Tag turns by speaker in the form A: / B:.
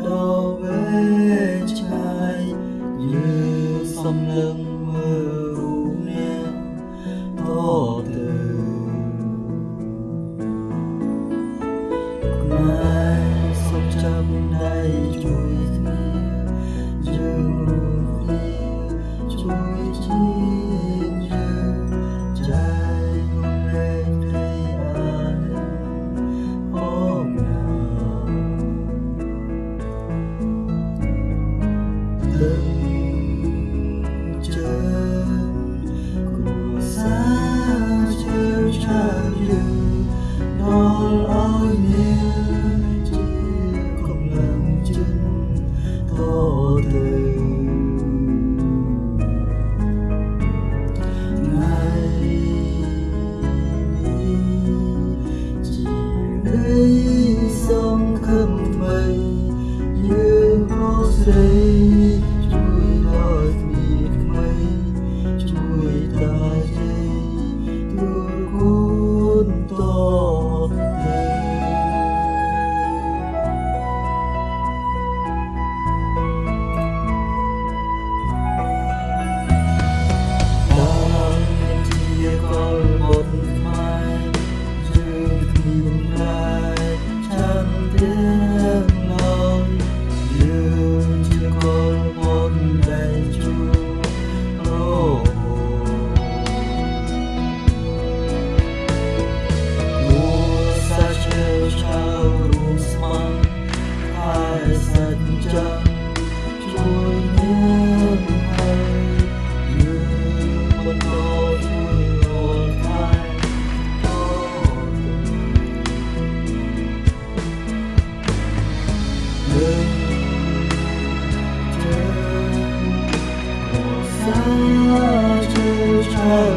A: đâu về trái như sông lưng mưa ru nè to từ mai sông trăm đây chui theo chui chín như trái hôn lên đây anh hôm nào từng chân của xa chiều trao như đón ôi nhớ chia không làm chân to từ ngày chỉ đây sông khâm mây như có dây chui đôi mịt mây chui ta dây đưa cuốn to một mai chưa tìm lại chẳng tiếng nói như chưa còn một đầy chua mùa xa chiều trao rung măng hai sân trăng trôi nhớ hay như một nỗi xa chiều trao